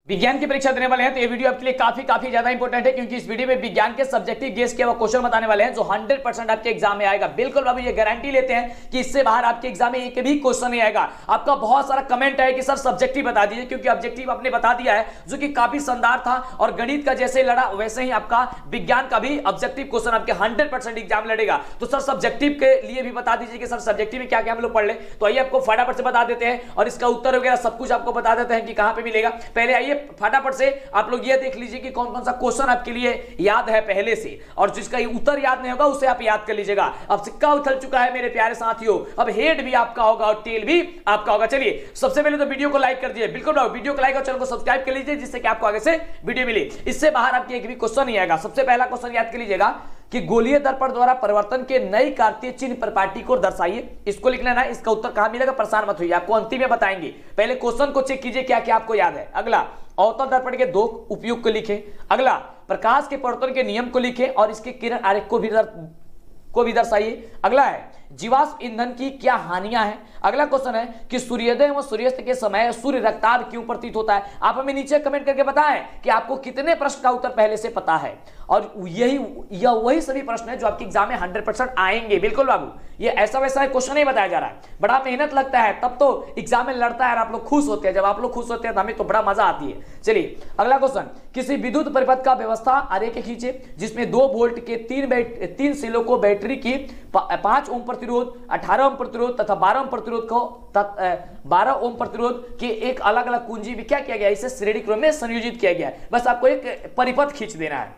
विज्ञान की परीक्षा देने वाले हैं तो ये वीडियो आपके लिए काफी ज्यादा इंपॉर्टेंट है, क्योंकि इस वीडियो में विज्ञान के सब्जेक्टिव गेस के वो क्वेश्चन बताने वाले हैं जो 100% आपके एग्जाम में आएगा। बिल्कुल बाबू ये गारंटी लेते हैं कि इससे बाहर आपके एग्जाम में एक भी क्वेश्चन नहीं आएगा। आपका बहुत सारा कमेंट है कि सर सब्जेक्टिव बता दीजिए, क्योंकि ऑब्जेक्टिव आपने बता दिया है जो कि काफी शानदार था, और गणित का जैसे लड़ा वैसे ही आपका विज्ञान का भी ऑब्जेक्टिव क्वेश्चन आपके 100% एग्जाम लड़ेगा। तो सर सब्जेक्टिव के लिए भी बता दीजिए कि सर सब्जेक्टिव में क्या क्या हम लोग पढ़ ले। तो आइए आपको फटाफट से बता देते हैं और इसका उत्तर वगैरह सब कुछ आपको बता देते हैं कि कहां पे मिलेगा। पहले आइए फटाफट से आप लोग ये देख लीजिए कि कौन कौन सा क्वेश्चन आपके लिए याद है पहले से, और जिसका उत्तर याद नहीं होगा उसे आप याद कर लीजिएगा। अब सिक्का उछल चुका है मेरे प्यारे साथियों, अब हेड भी आपका होगा और टेल भी आपका होगा। चलिए सबसे पहले तो वीडियो को लाइक कर दीजिए, बिल्कुल वीडियो को लाइक और चैनल को सब्सक्राइब कर लीजिए, जिससे कि आपको आगे से वीडियो मिले। इससे बाहर आपके एक भी क्वेश्चन नहीं आएगा। सबसे पहला क्वेश्चन याद कर लीजिएगा कि गोलीय दर्पण द्वारा परिवर्तन के नई कार्तीय चिन्ह पर पार्टी को दर्शाइए। इसको लिख लेना। इसका उत्तर कहां मिलेगा, परेशान मत होइए, आपको अंतिम में बताएंगे। पहले क्वेश्चन को चेक कीजिए क्या क्या आपको याद है। अगला अवतल दर्पण के दो उपयोग को लिखें। अगला प्रकाश के परिवर्तन के नियम को लिखें और इसके किरण आरेख को भी दर्शाइए। अगला है जीवाश्म ईंधन की क्या हानियां हैं। अगला क्वेश्चन है कि सूर्योदय एवं सूर्यास्त के समय सूर्य रक्ताभ क्यों प्रतीत होता है। आप हमें नीचे कमेंट करके बताएं कि आपको कितने प्रश्न का उत्तर पहले से पता है, और यह वही सभी प्रश्न है जो आपके एग्जाम में 100% आएंगे। बिल्कुल बाबू, ये ऐसा वैसा क्वेश्चन नहीं बताया जा रहा है। बड़ा मेहनत लगता है तब तो एग्जाम में लड़ता है और आप लोग खुश होते हैं। जब आप लोग खुश होते हैं तो हमें तो बड़ा मजा आती है। चलिए अगला क्वेश्चन, किसी विद्युत परिपथ का व्यवस्था आरेख खींचे जिसमें 2 वोल्ट के 3 सेलों को बैटरी की 5 ओम प्रतिरोध, 18 ओम प्रतिरोध तथा 12 ओम प्रतिरोध को 12 ओम प्रतिरोध के एक अलग अलग कुंजी भी क्या किया गया, इसे श्रेणी क्रम में संयोजित किया गया है। बस आपको एक परिपथ खींच देना है।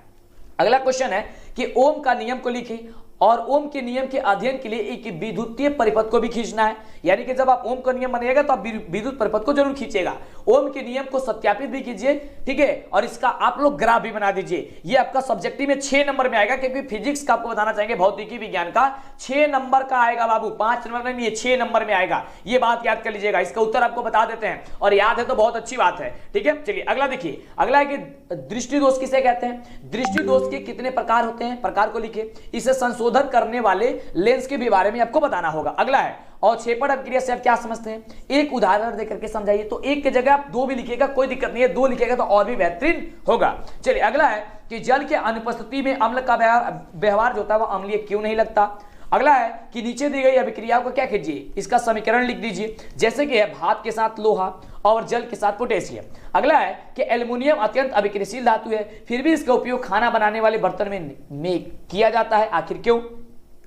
अगला क्वेश्चन है कि ओम का नियम को लिखें और ओम के नियम के अध्ययन के लिए एक विद्युतीय परिपथ को भी खींचना है। यानी कि जब आप ओम का नियम बनाइएगा तो आप विद्युत परिपथ को जरूर खींचेगा। ओम के नियम को सत्यापित भी कीजिए, ठीक है, और इसका आप लोग ग्राफ भी बना दीजिए। ये आपका सब्जेक्टिव में 6 नंबर में आएगा, क्योंकि फिजिक्स का आपको बताना चाहेंगे, भौतिकी विज्ञान का 6 नंबर का आएगा बाबू, 5 नंबर में नहीं है, 6 नंबर में आएगा। ये बात याद कर लीजिएगा। इसका उत्तर आपको बता देते हैं, और याद है तो बहुत अच्छी बात है, ठीक है। चलिए अगला देखिए। अगला है कि दृष्टि दोष किसे कहते हैं। दृष्टि दोष के कितने प्रकार होते हैं, प्रकार को लिखे। इसे संशोधन करने वाले लेंस के भी बारे में आपको बताना होगा। अगला है अवक्षेपण अभिक्रिया से आप क्या समझते हैं, एक उदाहरण देकर के समझाइए। तो एक की जगह आप 2 भी लिखिएगा, कोई दिक्कत नहीं है, 2 लिखिएगा तो और भी बेहतरीन होगा। चलिए अगला है कि जल के अनुपस्थिति में अम्ल का व्यवहार जो होता है वो अम्लीय क्यों नहीं लगता। अगला है कि नीचे दी गई अभिक्रियाओं को क्या कीजिए, इसका समीकरण लिख दीजिए, जैसे कि है भाप के साथ लोहा और जल के साथ पोटेशियम। अगला है कि एल्युमिनियम अत्यंत अभिक्रियाशील धातु है, फिर भी इसका उपयोग खाना बनाने वाले बर्तन में किया जाता है, आखिर क्यों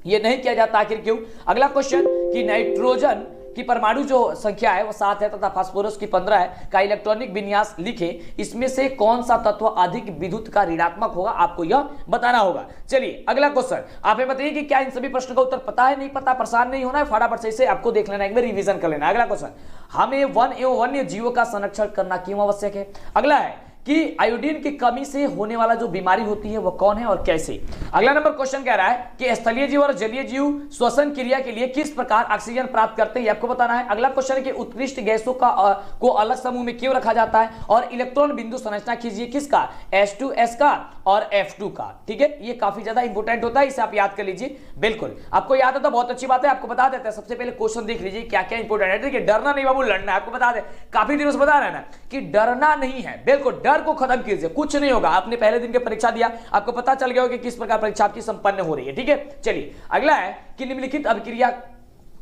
ये नहीं किया जाता, आखिर क्यों। अगला क्वेश्चन कि नाइट्रोजन की परमाणु जो संख्या है वो 7 है तथा फास्फोरस की 15 है का इलेक्ट्रॉनिक विन्यास लिखे। इसमें से कौन सा तत्व अधिक विद्युत का ऋणात्मक होगा, आपको यह बताना होगा। चलिए अगला क्वेश्चन, आप ये बताइए कि क्या इन सभी प्रश्नों का उत्तर पता है, नहीं पता, परेशान नहीं होना है, फटाफट से इसे आपको देख लेना है, एक बार रिवीजन कर लेना। अगला क्वेश्चन, हमें वन एवं वन्य जीवों का संरक्षण करना क्यों आवश्यक है। अगला है कि आयोडीन की कमी से होने वाला जो बीमारी होती है वो कौन है और कैसे। अगला नंबर क्वेश्चन कह रहा है कि स्थलीय जीव और जलीय जीव श्वसन क्रिया के लिए किस प्रकार ऑक्सीजन प्राप्त करते हैं, ये आपको बताना है। अगला क्वेश्चन है कि उत्कृष्ट गैसों को अलग समूह में क्यों रखा जाता है, और इलेक्ट्रॉन बिंदु संरचना कीजिए किसका, H2S का और F2 का, ठीक है। ये काफी ज्यादा इंपोर्टेंट होता है, इसे आप याद कर लीजिए। बिल्कुल आपको याद है तो बहुत अच्छी बात है, आपको बता देते हैं। सबसे पहले क्वेश्चन देख लीजिए क्या क्या इंपोर्टेंट है। देखिए डरना नहीं बाबू, लड़ना है। आपको बता दें, काफी दिनों से बता रहे हैं ना कि डरना नहीं है, बिल्कुल डर को खत्म कीजिए, कुछ नहीं होगा। आपने पहले दिन की परीक्षा दिया, आपको पता चल गया होगा कि किस प्रकार परीक्षा आपकी संपन्न हो रही है, ठीक है। चलिए अगला है कि निम्नलिखित अभिक्रिया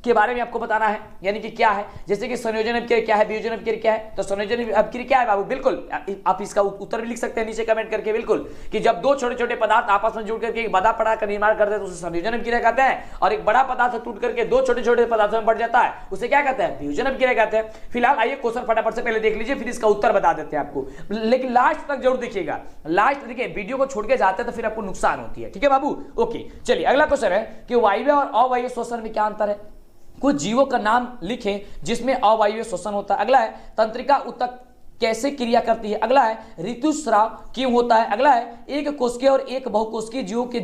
के बारे में आपको बताना है, यानी कि क्या है, जैसे कि संयोजन अभिक्रिया क्या है, वियोजन अभिक्रिया क्या है। तो संयोजन अभिक्रिया क्या है बाबू, बिल्कुल आप इसका उत्तर भी लिख सकते हैं नीचे कमेंट करके। बिल्कुल कि जब 2 छोटे छोटे पदार्थ आपस में जुड़ करके एक बड़ा पदार्थ का निर्माण करते हैं तो उसे संयोजन अभिक्रिया कहते हैं, और एक बड़ा पदार्थ टूट करके 2 छोटे छोटे पदार्थों में बढ़ जाता है उसे क्या कहते हैं, वियोजन अभिक्रिया कहते हैं। फिलहाल आइए क्वेश्चन फटाफट से पहले देख लीजिए, फिर इसका उत्तर बता देते हैं आपको, लेकिन लास्ट तक जरूर देखिएगा। लास्ट देखिए वीडियो को छोड़ के जाते हैं तो फिर आपको नुकसान होती है, ठीक है बाबू। ओके चलिए अगला क्वेश्चन है कि वायवीय और अवायवीय श्वसन में क्या अंतर है। कुछ जीवों का नाम लिखें जिसमें अवायवीय श्वसन होता है। अगला है तंत्रिका ऊतक कैसे क्रिया करती है। अगला है ऋतुस्राव क्यों होता है। अगला है एक कोशिकीय और एक बहुकोशिकीय जीवों के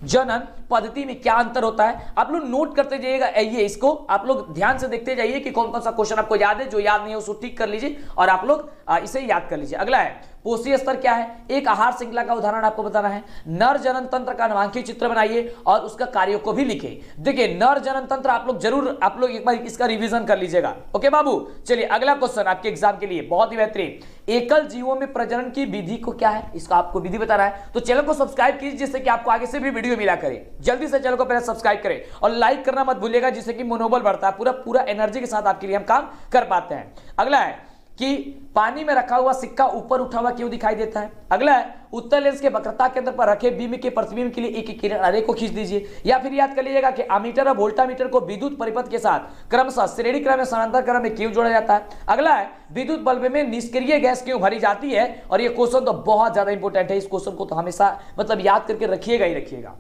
जनन पद्धति में क्या अंतर होता है। आप लोग नोट करते जाइएगा, ये इसको आप लोग ध्यान से देखते जाइए कि कौन कौन सा क्वेश्चन आपको याद है, जो याद नहीं है उसको ठीक कर लीजिए और आप लोग इसे याद कर लीजिए। अगला है पोषी स्तर क्या है, एक आहार श्रृंखला का उदाहरण आपको बताना है, नर जनन तंत्र का नामांकित चित्र बनाइए और उसका कार्यों को भी लिखे। देखिए नर जनन तंत्र आप लोग एक बार इसका रिवीजन कर लीजिएगा। ओके बाबू, चलिए अगला क्वेश्चन आपके एग्जाम के लिए बहुत ही बेहतरीन, एकल जीवों में प्रजनन की विधि को क्या है, इसका आपको विधि बता रहा है। तो चैनल को सब्सक्राइब कीजिए जिससे कि आपको आगे से भी वीडियो मिला करे। जल्दी से चैनल को पहले सब्सक्राइब करें और लाइक करना मत भूलिएगा जिससे कि मनोबल बढ़ता है, पूरा एनर्जी के साथ आपके लिए हम काम कर पाते हैं। अगला है कि पानी में रखा हुआ सिक्का ऊपर उठा हुआ क्यों दिखाई देता है। अगला है उत्तल लेंस के वक्रता केंद्र पर रखे बीम के प्रतिबिंब के लिए एक किरण अरे को खींच दीजिए। या फिर याद कर लीजिएगा कि अमीटर और वोल्टामीटर को विद्युत परिपथ के साथ क्रमशः श्रेणी क्रम में समांतर क्रम में क्यों जोड़ा जाता है। अगला है विद्युत बल्ब में निष्क्रिय गैस क्यों भरी जाती है। और ये क्वेश्चन तो बहुत ज्यादा इंपॉर्टेंट है, इस क्वेश्चन को तो हमेशा मतलब याद करके रखिएगा ही रखिएगा।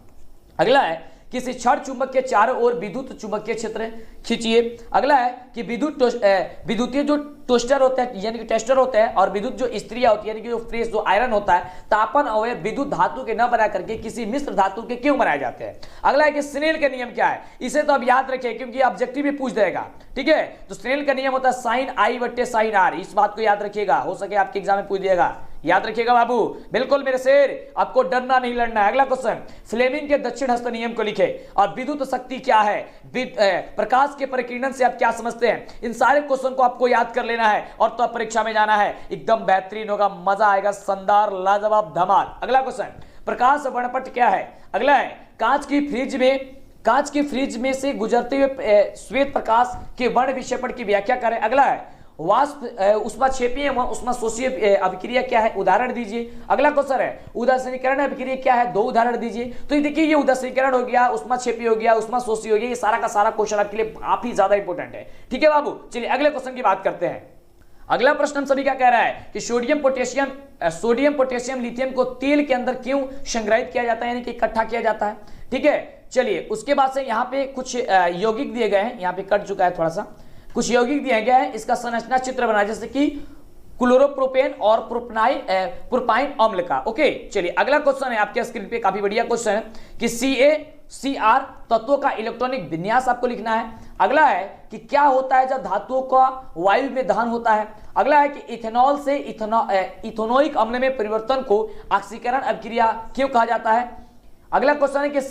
अगला है किसी क्षण चुंबक के चारों ओर विद्युत चुंबकीय क्षेत्र खींचिए। अगला है कि विद्युतीय जो टोस्टर होता है यानी कि टेस्टर होता है और विद्युत जो स्त्रियां होती है यानी कि जो फ्रेश जो आयरन होता है, तापन अवयव विद्युत धातु के न बना करके किसी मिश्र धातु के क्यों बनाए जाते हैं। अगला है कि स्नेल का नियम क्या है, इसे तो अब याद रखिए क्योंकि ऑब्जेक्टिव भी पूछ देगा। ठीक है, तो स्नेल का नियम होता है साइन आई बट्टे साइन आर, इस बात को याद रखिएगा, हो सके आपके एग्जाम में पूछ दिएगा, याद रखिएगा बाबू, बिल्कुल मेरे शेर, आपको डरना नहीं लड़ना है। अगला क्वेश्चन, फ्लेमिंग के दक्षिण हस्त नियम को लिखे और विद्युत शक्ति क्या है, प्रकाश के परिकिरण से आप क्या समझते हैं। इन सारे क्वेश्चन को आपको याद कर लेना है और तो परीक्षा में जाना है, एकदम बेहतरीन होगा, मजा आएगा, शानदार लाजवाब धमाल। अगला क्वेश्चन, प्रकाश वर्णपट क्या है। अगला है कांच की फ्रिज में से गुजरते हुए श्वेत प्रकाश के वर्ण विक्षेपण की व्याख्या करें। अगला है वाष्प उष्माक्षेपीय उष्माशोषीय अभिक्रिया क्या है, उदाहरण दीजिए। अगला क्वेश्चन है उदासीनीकरण अभिक्रिया क्या है, 2 उदाहरण दीजिए। तो ये देखिए ये उदासीनीकरण हो गया, उष्माक्षेपी हो गया, उष्माशोषी हो गया, ये सारा का सारा क्वेश्चन आपके लिए काफी ज्यादा इंपॉर्टेंट है। ठीक है बाबू, चलिए अगले क्वेश्चन की बात करते हैं। अगला प्रश्न हम सभी क्या कह रहा है कि सोडियम पोटेशियम लिथियम को तेल के अंदर क्यों संग्रहित किया जाता है यानी कि इकट्ठा किया जाता है। ठीक है, चलिए उसके बाद से यहाँ पे कुछ यौगिक दिए गए हैं, यहाँ पे कट चुका है थोड़ा सा, कुछ यौगिक दिया गया है, इसका संरचना चित्र बना जैसे कि क्लोरोप्रोपेन और प्रोपाइन अम्ल का। ओके, चलिए अगला क्वेश्चन है आपके स्क्रीन पे, काफी बढ़िया क्वेश्चन है कि CaCr तत्वों का इलेक्ट्रॉनिक विन्यास आपको लिखना है। अगला है कि क्या होता है जब धातुओं का वायु में दहन होता है। अगला है कि इथेनॉल से इथेनोइक अम्ल में परिवर्तन को ऑक्सीकरण अभिक्रिया क्यों कहा जाता है। अगला क्वेश्चन है कि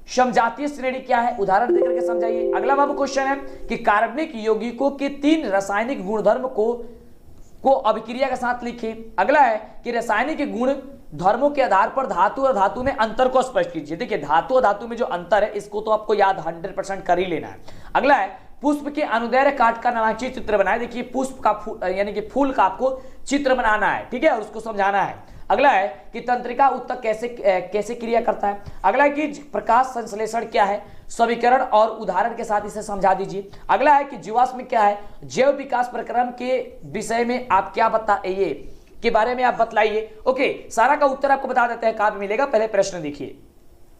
समजातीय श्रेणी क्या है, उदाहरण देकर के समझाइए। अगला बाबू क्वेश्चन है कि कार्बनिक यौगिकों के 3 रासायनिक गुणधर्म को अभिक्रिया के साथ लिखें। अगला है कि रासायनिक गुण धर्मों के आधार पर धातु और धातु में अंतर को स्पष्ट कीजिए। देखिए धातु और धातु में जो अंतर है इसको तो आपको याद 100% कर ही लेना है। अगला है पुष्प के अनुदैर्घ्य काट का नामांकित चित्र बनाए। देखिए पुष्प का यानी कि फूल का आपको चित्र बनाना है, ठीक है, और उसको समझाना है। अगला है कि तंत्रिका उत्तक कैसे क्रिया करता है। अगला है कि प्रकाश संश्लेषण क्या है, समीकरण और उदाहरण के साथ इसे समझा दीजिए। अगला है कि जीवाश्म क्या है, जैव विकास प्रक्रम के विषय में आप क्या बताइए के बारे में आप बतलाइए। ओके, सारा का उत्तर आपको बता देते हैं, कहां मिलेगा, पहले प्रश्न देखिए।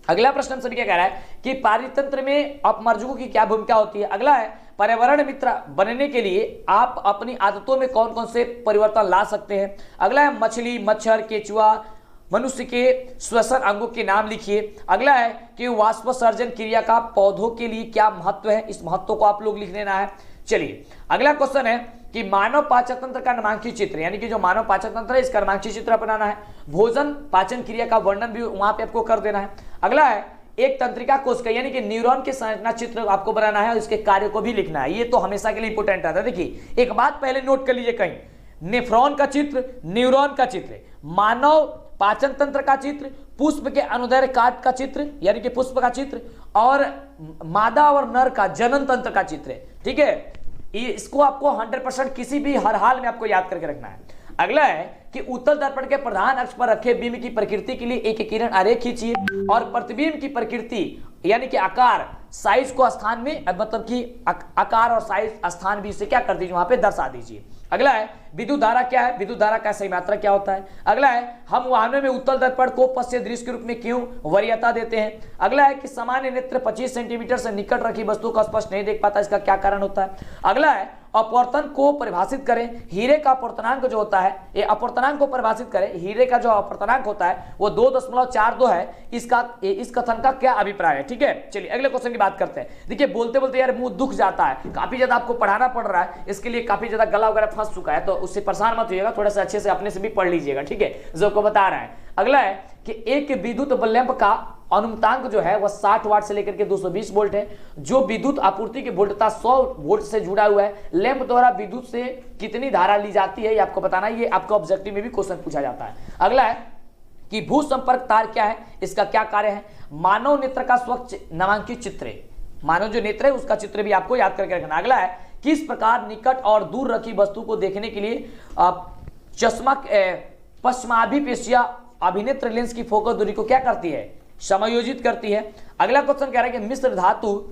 अगला प्रश्न हम सभी क्या कह रहा है कि पारितंत्र में अपमर्जकों की क्या भूमिका होती है। अगला है पर्यावरण मित्र बनने के लिए आप अपनी आदतों में कौन कौन से परिवर्तन ला सकते हैं। अगला है मछली, मच्छर, केचुआ, मनुष्य के श्वसन अंगों के नाम लिखिए। अगला है कि वाष्पोत्सर्जन क्रिया का पौधों के लिए क्या महत्व है, इस महत्व को आप लोग लिख लेना है। चलिए अगला क्वेश्चन है कि मानव पाचन तंत्र का नामांकित चित्र, यानी कि जो मानव पाचन तंत्र है इसका नामांकित चित्र बनाना है। भोजन पाचन क्रिया का वर्णन भी वहां पे आपको कर देना है। अगला है एक तंत्रिका कोश का यानी कि न्यूरॉन के संरचना चित्र आपको बनाना है और इसके कार्य को भी लिखना है। ये तो हमेशा के लिए इंपोर्टेंट रहता है। देखिए एक बात पहले नोट कर लीजिए, कहीं नेफ्रॉन का चित्र, न्यूरॉन का चित्र, मानव पाचन तंत्र का चित्र, पुष्प के अनुदैर्घ्य काट का चित्र यानी कि पुष्प का चित्र, और मादा और नर का जनन तंत्र का चित्र। ठीक है, इसको आपको 100% किसी भी हर हाल में आपको याद करके रखना है। अगला है कि उत्तल दर्पण के प्रधान अक्ष पर रखे बिंब की प्रकृति के लिए एक किरण आरेख खींचिए और प्रतिबिंब की प्रकृति यानी कि आकार, साइज को स्थान में मतलब कि आकार और साइज स्थान भी इसे क्या कर दीजिए, वहां पे दर्शा दीजिए। अगला है विद्युत धारा क्या है, विद्युत धारा का सही मात्रा क्या होता है। अगला है हम वाहनों में उत्तल दर्पण को पश्य दृश्य के रूप में क्यों वरीयता देते हैं। अगला है कि सामान्य नेत्र 25 सेंटीमीटर से निकट रखी वस्तु को स्पष्ट नहीं देख पाता, इसका क्या कारण होता है। अगला है अपवर्तन को परिभाषित करें। हीरे का अपवर्तनांक जो होता है, ये अपवर्तनांक को परिभाषित करें। हीरे का जो अपवर्तनांक होता है वो 2.42 है। इस कथन का क्या अभिप्राय है? ठीक है, चलिए अगले क्वेश्चन की बात करते हैं। देखिए बोलते बोलते यार मुंह दुख जाता है, काफी ज्यादा आपको पढ़ाना पड़ रहा है, इसके लिए काफी ज्यादा गला वगैरह फंस चुका है, तो उससे परेशान मत होइएगा, थोड़ा सा अच्छे से अपने से भी पढ़ लीजिएगा। ठीक है, जो आपको बता रहा है। अगला है कि एक विद्युत लैंप का अनुमतांक जो है वह 60 वाट से लेकर के 220 वोल्ट है। जो विद्युत आपूर्ति की वोल्टता 100 वोल्ट से जुड़ा हुआ है, लैंप द्वारा विद्युत से कितनी धारा ली जाती है ये आपको बताना है। ये आपको ऑब्जेक्टिव में भी क्वेश्चन पूछा जाता है। अगला है कि भू संपर्क तार क्या है, इसका क्या कार्य है। मानव नेत्र का स्वच्छ नामांकित चित्र, मानव जो नेत्र है उसका चित्र भी आपको याद करके रखना। अगला है किस प्रकार निकट और दूर रखी वस्तु को देखने के लिए चश्मा पश्चिमाभिपेशीय अभिनेत्र लेंस की फोकस दूरी को क्या करती है, समायोजित करती है। अगला क्वेश्चन कह रहा है कि मिश्र धातु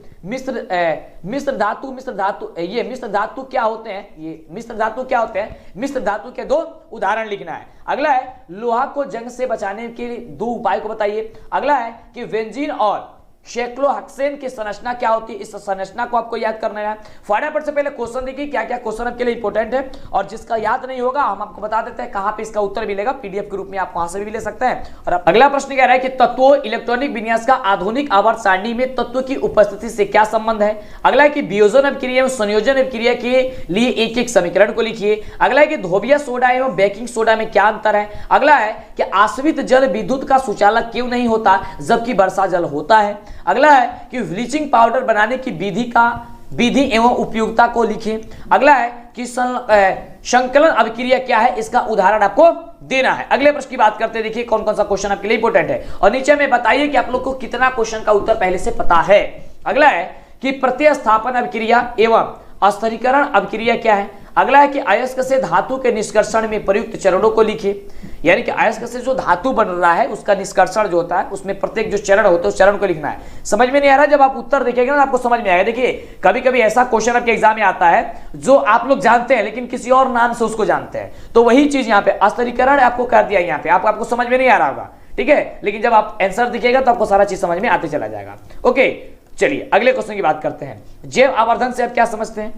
क्या होते हैं, ये मिश्र धातु क्या होते हैं, मिश्र धातु के 2 उदाहरण लिखना है। अगला है लोहा को जंग से बचाने के लिए 2 उपाय को बताइए। अगला है कि बेंजीन और साइक्लोहेक्सेन की संरचना क्या होती है, इस संरचना को आपको याद करना है। फटाफट से पहले क्वेश्चन देखिए क्या क्या क्वेश्चन आपके लिए इंपॉर्टेंट है, और जिसका याद नहीं होगा हम आपको बता देते हैं कहां पे इसका उत्तर मिलेगा, पीडीएफ के रूप में आप वहां से भी ले सकते हैं। और अगला प्रश्न कह रहा है कि तत्वों इलेक्ट्रॉनिक विन्यास का आधुनिक आवर्त सारणी में तत्व की उपस्थिति से क्या संबंध है। अगला है कि वियोजन अभिक्रिया एवं संयोजन अभिक्रिया के लिए एक एक समीकरण को लिखिए। अगला है कि धोबिया सोडा एवं बेकिंग सोडा में क्या अंतर है। अगला है कि आश्रित जल विद्युत का सुचालक क्यों नहीं होता जबकि वर्षा जल होता है। अगला है कि ब्लीचिंग पाउडर बनाने की विधि एवं उपयोगिता को लिखें। अगला है कि संकलन अभिक्रिया क्या है, इसका उदाहरण आपको देना है। अगले प्रश्न की बात करते हैं, देखिए कौन कौन सा क्वेश्चन आपके लिए इंपॉर्टेंट है, और नीचे में बताइए कि आप लोग को कितना क्वेश्चन का उत्तर पहले से पता है। अगला है कि प्रतिस्थापन अभिक्रिया एवं अस्थिरीकरण अभिक्रिया क्या है। अगला है कि अयस्क से धातु के निष्कर्षण में प्रयुक्त चरणों को लिखिए, यानी कि अयस्क से जो धातु बन रहा है उसका निष्कर्षण जो होता है उसमें प्रत्येक जो चरण होता है उस चरण को लिखना है। समझ में नहीं आ रहा, जब आप उत्तर देखेंगे ना आपको समझ में आएगा। देखिए कभी कभी ऐसा क्वेश्चन आपके एग्जाम में आता है जो आप लोग जानते हैं लेकिन किसी और नाम से उसको जानते हैं, तो वही चीज यहाँ पे अस्थिरीकरण आपको कर दिया, यहाँ पे आपको समझ में नहीं आ रहा होगा। ठीक है, लेकिन जब आप आंसर दिखेगा तो आपको सारा चीज समझ में आते चला जाएगा। ओके, चलिए अगले क्वेश्चन की बात करते हैं। जैव आवर्धन से आप क्या समझते हैं।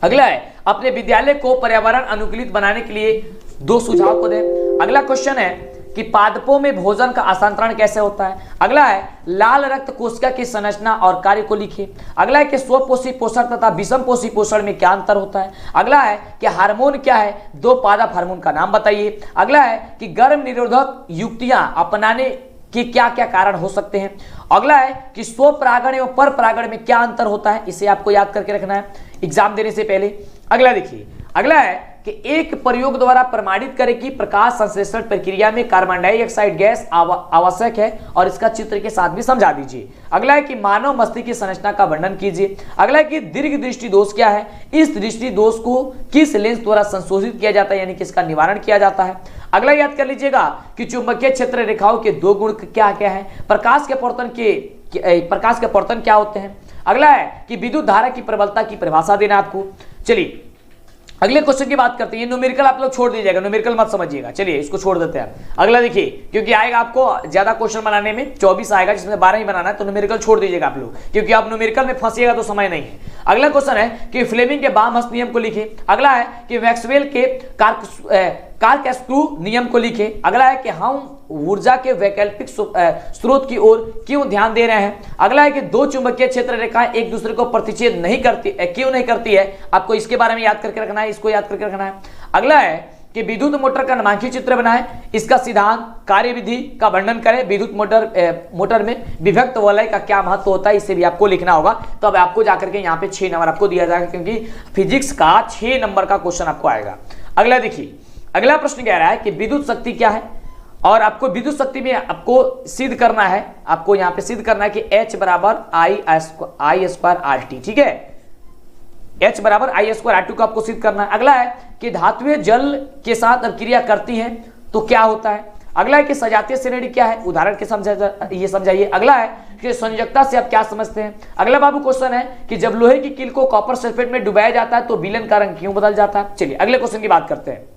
अगला है अपने विद्यालय को पर्यावरण अनुकूलित बनाने के लिए 2 सुझाव को दें। अगला क्वेश्चन है कि पादपों में भोजन का हस्तांतरण कैसे होता है। अगला है लाल रक्त कोशिका की संरचना और कार्य को लिखिए। अगला है कि स्वपोषी पोषण तथा विषम पोषी पोषण में क्या अंतर होता है। अगला है कि हार्मोन क्या है, 2 पादप हार्मोन का नाम बताइए। अगला है कि गर्भ निरोधक युक्तियां अपनाने के क्या क्या कारण हो सकते हैं। अगला है कि स्वपरागण एवं पर परागण में क्या अंतर होता है, इसे आपको याद करके रखना है एग्जाम देने से पहले। अगला देखिए, अगला है कि एक प्रयोग द्वारा प्रमाणित करें कि प्रकाश संश्लेषण प्रक्रिया में कार्बन डाइऑक्साइड गैस आवश्यक है, और इसका चित्र के साथ भी समझा दीजिए। अगला है कि मानव मस्तिष्क की संरचना का वर्णन कीजिए। अगला है कि दीर्घ दृष्टि दोष क्या है, इस दृष्टि दोष को किस लेंस द्वारा संशोधित किया जाता है, यानी कि इसका निवारण किया जाता है। अगला याद कर लीजिएगा कि चुंबकीय क्षेत्र रेखाओं के 2 गुण क्या क्या है, प्रकाश के अपवर्तन क्या होते हैं। अगला है कि विद्युत धारा की प्रबलता की परिभाषा देना आपको। चलिए अगले क्वेश्चन की बात करते हैं। न्यूमेरिकल आप लोग छोड़ दीजिएगा, न्यूमेरिकल मत समझिएगा, चलिए इसको छोड़ देते हैं। अगला देखिए, क्योंकि आएगा आपको ज्यादा क्वेश्चन बनाने में 24 आएगा जिसमें 12 ही बनाना है, तो न्यूमेरिकल छोड़ दीजिएगा आप लोग, क्योंकि आप न्यूमेरिकल में फंसिएगा तो समय नहीं है। अगला क्वेश्चन है कि फ्लेमिंग के बामहस्त नियम को लिखिए। अगला है कि मैक्सवेल के कार्कस्क्रू नियम को लिखे। अगला है कि हम ऊर्जा के वैकल्पिक स्रोत की ओर क्यों ध्यान दे रहे हैं। अगला है कि 2 चुंबकीय क्षेत्र रेखाएं एक दूसरे को प्रतिच्छेद नहीं करती, क्यों नहीं करती है, आपको इसके बारे में याद करके रखना है, इसको याद करके रखना है। अगला है कि विद्युत मोटर का नामांकित चित्र बनाएं, इसका सिद्धांत कार्यविधि का वर्णन करें। विद्युत मोटर में विभक्त वलय का क्या महत्व होता है, इसे भी आपको लिखना होगा। तो अब आपको जाकर के यहाँ पे 6 नंबर आपको दिया जाएगा, क्योंकि फिजिक्स का 6 नंबर का क्वेश्चन आपको आएगा। अगला देखिए, अगला प्रश्न कह रहा है कि विद्युत शक्ति क्या है, और आपको विद्युत शक्ति में आपको सिद्ध करना है, आपको यहाँ पे सिद्ध करना है कि H बराबर I स्क्वायर RT। ठीक है, H बराबर I स्क्वायर RT को आपको सिद्ध करना है। अगला है कि धातुएं जल के साथ अभिक्रिया करती हैं तो क्या होता है। अगला है कि सजातीय श्रेणी क्या है, उदाहरण के समझाइए। अगला है कि संयोजकता से आप क्या समझते हैं। अगला बाबू क्वेश्चन है कि जब लोहे की कील को कॉपर सल्फेट में डुबाया जाता है तो विलन का रंग क्यों बदल जाता है। चलिए अगले क्वेश्चन की बात करते हैं।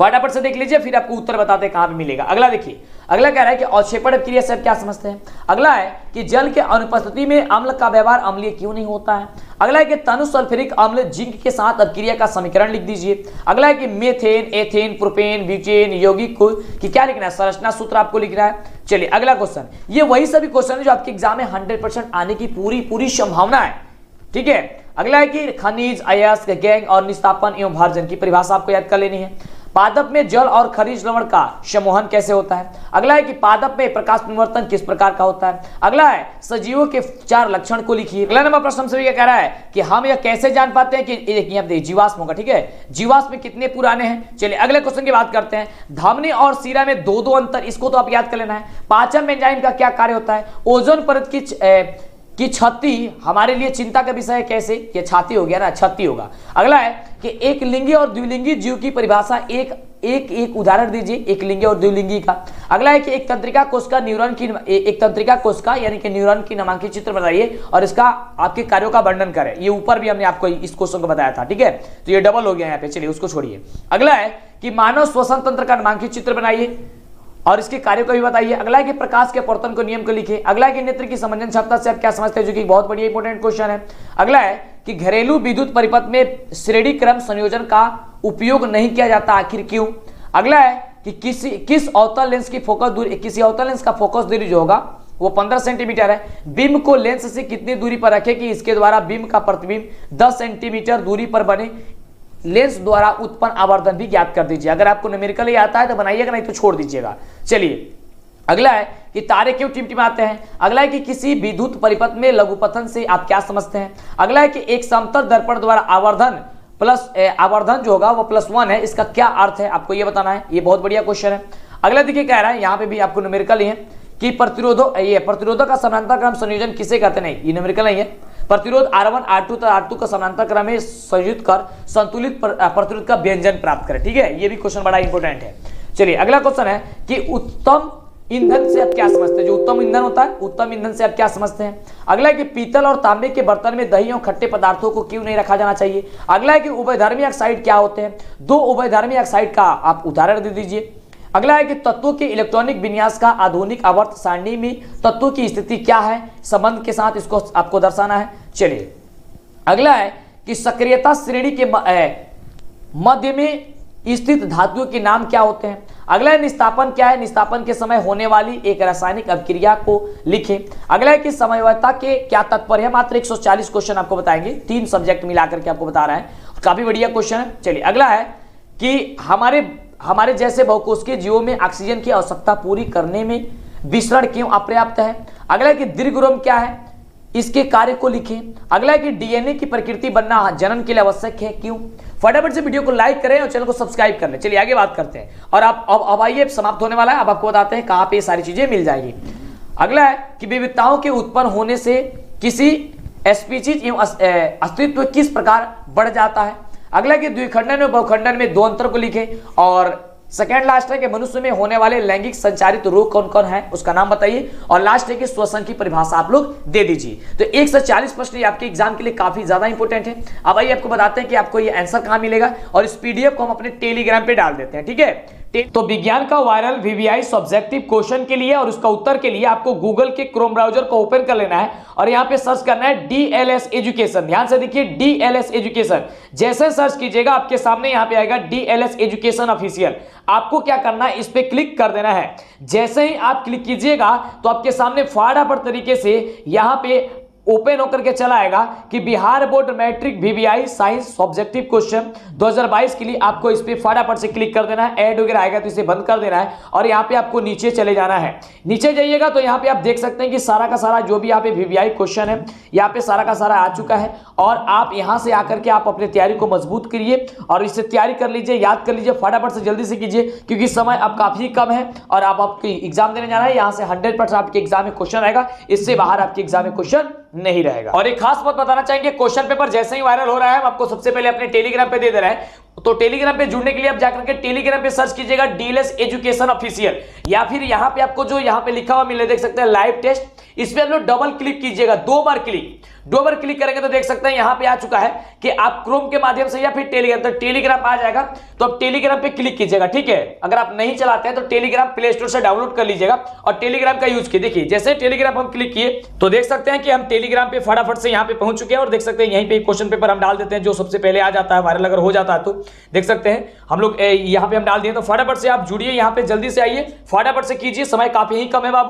फटाफट से देख लीजिए, फिर आपको उत्तर बताते हैं कहां पे मिलेगा। अगला देखिए, अगला कह रहा है कि अवक्षेपण क्रिया से आप क्या समझते हैं। अगला है कि जल के अनुपस्थिति में अम्ल का व्यवहार अम्लीय क्यों नहीं होता है। अगला है कि तनु सल्फ्यूरिक अम्ल जिंक के साथ अभिक्रिया का समीकरण लिख दीजिए। अगला है कि मेथेन, एथेन, प्रोपेन, ब्यूटेन, यौगिक को कि क्या लिखना है, संरचना सूत्र आपको लिखना है। चलिए अगला क्वेश्चन, ये वही सभी क्वेश्चन है जो आपके एग्जाम में 100% आने की पूरी संभावना है, ठीक है। अगला है कि खनिज, अयस्क, गैंग और निस्तापन एवं भार्जन की परिभाषा आपको याद कर लेनी है। पादप में जल और खनिज लवण का समूहन कैसे होता है। अगला है कि पादप में प्रकाश परिवर्तन किस प्रकार का होता है। अगला है सजीवों के 4 लक्षण को लिखिए। अगला नंबर प्रश्न से क्या कह रहा है कि हम यह कैसे जान पाते हैं कि यहाँ पे जीवाश्म होगा, ठीक है, जीवाश्म कितने पुराने हैं। चलिए अगले क्वेश्चन की बात करते हैं। धमनी और सीरा में 2 अंतर, इसको तो आप याद कर लेना है। पाचन एंजाइम का क्या कार्य होता है। ओजोन परत की क्षति हमारे लिए चिंता का विषय है, कैसे, ये छाती हो गया ना, क्षति होगा। अगला है कि एक लिंगी और द्विलिंगी जीव की परिभाषा एक उदाहरण दीजिए, एक लिंगी और द्विलिंगी का। अगला है कि एक तंत्रिका कोश का यानी कि न्यूरॉन की नामांकित चित्र बनाइए और इसका आपके कार्यों का वर्णन करें। ये ऊपर भी हमने आपको इस क्वेश्चन को बताया था, ठीक है, तो ये डबल हो गया यहाँ पे, चलिए उसको छोड़िए। अगला है कि मानव श्वसन तंत्र का नामांकित चित्र बनाइए और इसके कार्यों को भी बताइए। अगला है कि प्रकाश के अपवर्तन को नियम को लिखिए। अगला है कि नेत्र की समंजन क्षमता से आप क्या समझते हैं, जो कि बहुत बढ़िया इंपॉर्टेंट क्वेश्चन है। अगला है कि घरेलू विद्युत परिपथ में श्रेणी क्रम संयोजन का उपयोग नहीं किया जाता, आखिर क्यों। अगला है कि किस अवतल लेंस की फोकस दूरी, किसी अवतल लेंस का फोकस दूरी जो होगा वो 15 सेंटीमीटर है। बीम को लेंस से कितनी दूरी पर रखें कि इसके द्वारा बीम का प्रतिबिंब 10 सेंटीमीटर दूरी पर बने। लेंस द्वारा उत्पन्न आवर्धन भी ज्ञात कर दीजिए। अगर आपको न्यूमेरिकली आता है तो बनाइएगा, नहीं तो छोड़ दीजिएगा। चलिए अगला है कि तारे क्यों टिमटिमाते हैं। अगला है कि किसी विद्युत परिपथ में लघुपतन से आप क्या समझते हैं। अगला है कि एक समतल दर्पण द्वारा आवर्धन जो होगा वो +1 है, इसका क्या अर्थ है आपको ये बताना है। ये बहुत बढ़िया क्वेश्चन है। अगला देखिए कह रहा है, यहाँ पे भी आपको न्यूमेरिकल ही है कि प्रतिरोधक का समानांतर क्रम संयोजन किसे कहते हैं। नहीं, ये न्यूमेरिकल नहीं है। प्रतिरोध R1 R2 तथा R2 का समानांतर क्रम में संयुक्त कर संतुलित प्रतिरोध का व्यंजन प्राप्त करें, ठीक है, ये भी क्वेश्चन बड़ा इंपॉर्टेंट है। चलिए अगला क्वेश्चन है कि उत्तम ईंधन से आप क्या समझते हैं। जो उत्तम ईंधन होता है, उत्तम ईंधन से आप क्या समझते हैं। अगला है कि पीतल और तांबे के बर्तन में दही और खट्टे पदार्थों को क्यों नहीं रखा जाना चाहिए। अगला है कि उभयधर्मी ऑक्साइड क्या होते हैं। 2 उभयधर्मी ऑक्साइड का आप उदाहरण दे दीजिए। अगला है कि तत्वों के इलेक्ट्रॉनिक विन्यास का आधुनिक आवर्त सारणी में तत्वों की स्थिति क्या है, संबंध के साथ इसको आपको दर्शाना है। चलिए अगला है कि सक्रियता श्रेणी के मध्य में स्थित धातुओं के नाम क्या होते हैं। अगला है निस्तापन क्या है, निस्तापन के समय होने वाली एक रासायनिक अभिक्रिया को लिखें। अगला है कि समवायता के क्या तात्पर्य है। मात्र 140 क्वेश्चन आपको बताएंगे, 3 सब्जेक्ट मिलाकर के आपको बता रहा है, काफी बढ़िया क्वेश्चन है। चलिए अगला है कि हमारे जैसे बहुकोशिकीय जीवों में ऑक्सीजन की आवश्यकता पूरी करने में विसरण क्यों अपर्याप्त है। अगला है कि दीर्घरोम क्या है, इसके कार्य को लिखें। अगला है कि डीएनए की प्रकृति बनना जनन के लिए आवश्यक है, क्यों। फटाफट से वीडियो को लाइक करें और चैनल को सब्सक्राइब कर लें। चलिए आगे बात करते हैं। और अब आइए, समाप्त होने वाला है, अब आपको बताते हैं कहां पे ये सारी चीजें मिल जाएगी। अगला है कि विविधताओं के उत्पन्न होने से किसी स्पीशीज एवं अस्तित्व किस प्रकार बढ़ जाता है। अगला कि द्विखंडन और बहुखंडन में 2 अंतर को लिखें। और सेकेंड लास्ट है कि मनुष्य में होने वाले लैंगिक संचारित रोग कौन कौन है, उसका नाम बताइए। और लास्ट है कि श्वसन की परिभाषा आप लोग दे दीजिए। तो 1 से 40 प्रश्न आपके एग्जाम के लिए काफी ज्यादा इंपॉर्टेंट है। अब आइए आपको बताते हैं कि आपको ये आंसर कहां मिलेगा, और इस पीडीएफ को हम अपने टेलीग्राम पे डाल देते हैं, ठीक है। तो विज्ञान का वायरल वीवीआई सब्जेक्टिव क्वेश्चन के लिए और उसका उत्तर के लिए आपको गूगल के क्रोम ब्राउजर को ओपन कर लेना है और यहां पे सर्च करना है डीएलएस एजुकेशन। ध्यान से देखिए, डीएलएस एजुकेशन जैसे सर्च कीजिएगा आपके सामने यहां पे आएगा डीएलएस एजुकेशन ऑफिशियल। आपको क्या करना है, इस पे क्लिक कर देना है। जैसे ही आप क्लिक कीजिएगा तो आपके सामने फटाफट तरीके से यहां पे ओपन होकर के चला आएगा कि Bihar board matric VVI science subjective question 2022 के लिए आपको इस पे फटाफट से क्लिक कर देना है। ऐड वगैरह आएगा तो इसे बंद कर देना है और यहाँ पे आपको नीचे चले जाना है। नीचे जाइएगा तो यहाँ पे आप देख सकते हैं कि सारा का सारा जो भी यहाँ पे वीवीआई क्वेश्चन है यहाँ पे सारा का सारा आ चुका है। और आप यहाँ से आकर के आप अपनी तैयारी को मजबूत करिए और इससे तैयारी कर लीजिए, याद कर लीजिए, फटाफट से जल्दी से कीजिए क्योंकि समय अब काफी कम है और आप आपकी एग्जाम देने जाना है। यहाँ से 100% आपके एग्जाम में क्वेश्चन आएगा, इससे बाहर आपके एग्जाम में क्वेश्चन नहीं रहेगा। और एक खास बात बताना चाहेंगे, क्वेश्चन पेपर जैसे ही वायरल हो रहा है हम आपको सबसे पहले अपने टेलीग्राम पे दे रहे हैं। तो टेलीग्राम पे जुड़ने के लिए आप जाकर के टेलीग्राम पे सर्च कीजिएगा डीएलएस एजुकेशन ऑफिशियल, या फिर यहाँ पे आपको जो यहाँ पे लिखा हुआ मिले देख सकते हैं लाइव टेस्ट, इस पे आप लोग डबल क्लिक कीजिएगा, 2 बार क्लिक। दो बार क्लिक करेंगे तो देख सकते हैं यहां पे आ चुका है कि आप क्रोम के माध्यम से या फिर टेलीग्राम, तो टेलीग्राम आ जाएगा। तो अब टेलीग्राम पे क्लिक कीजिएगा, ठीक है। अगर आप नहीं चलाते हैं तो टेलीग्राम प्ले स्टोर से डाउनलोड कर लीजिएगा और टेलीग्राम का यूज कीजिए। देखिए जैसे टेलीग्राम हम क्लिक किए तो देख सकते हैं कि हम टेलीग्राम पे फटाफट से यहां पे पहुंच चुके हैं और देख सकते हैं यहीं पे क्वेश्चन पेपर हम डाल देते हैं जो सबसे पहले आ जाता है, वायरल अगर हो जाता है तो देख सकते हैं हम लोग यहां पे हम डाल दिए। तो फटाफट से आप जुड़िए, यहां पे जल्दी से आइए, फटाफट से कीजिए, समय काफी ही कम है बाबू।